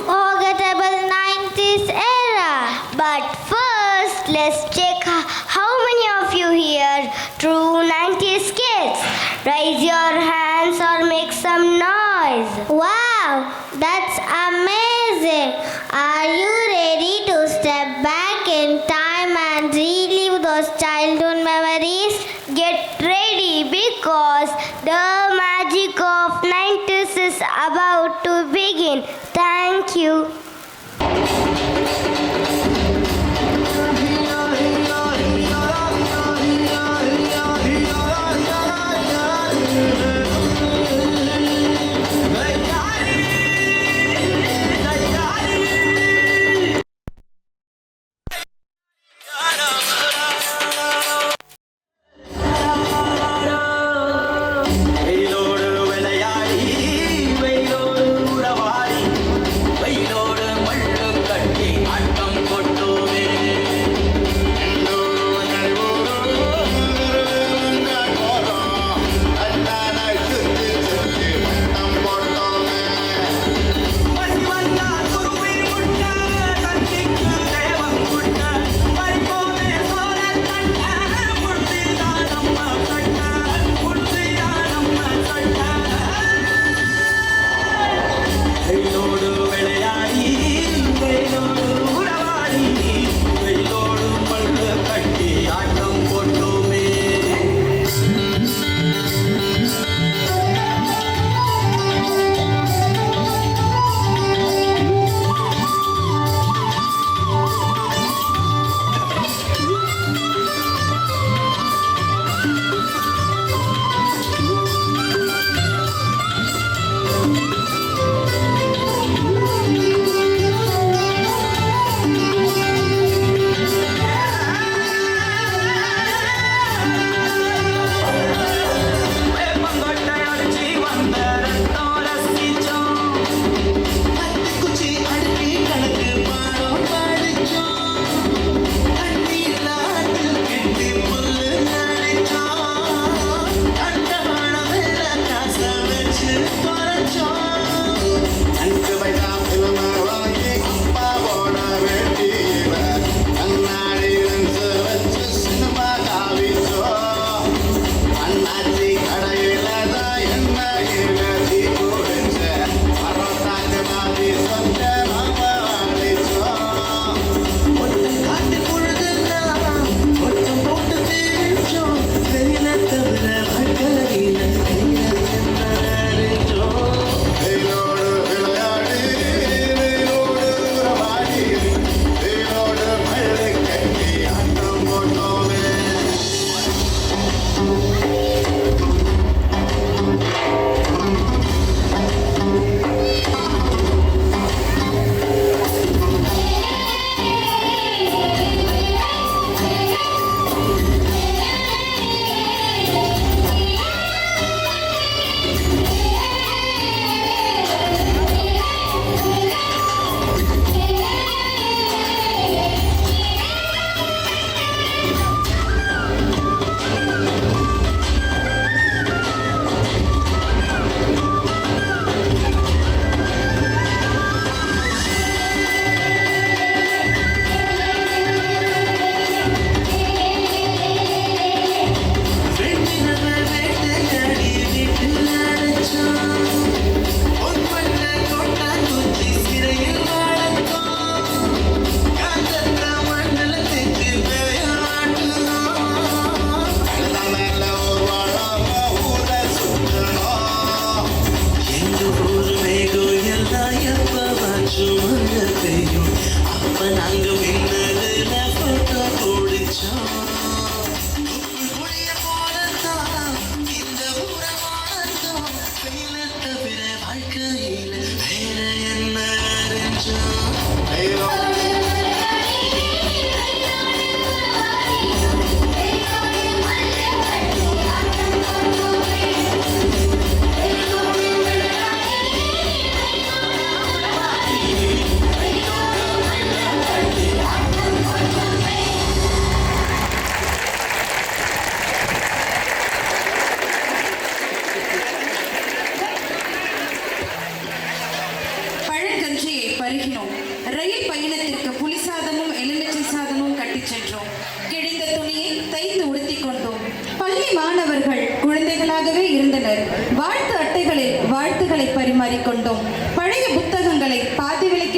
unforgettable 90s era. But first, let's check how many of you here true 90s kids. Raise your hands or make some noise. Wow, that's amazing. Are you ready to step back in time and relive those childhood memories? Get ready because the magic of 90s is about to begin. Thank you. வெயிலோடு விளையாடி வெயிலோடு உறவாடி வெயிலோடு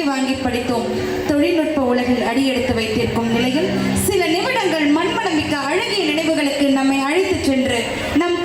வாங்கி படித்தோம். தொழில்நுட்ப உலகில் அடியெடுத்து வைத்திருக்கும் நிலையில் சில நிமிடங்கள் மண்மணமிக்க அழகிய நினைவுகளுக்கு நம்மை அழைத்துச் சென்று நம்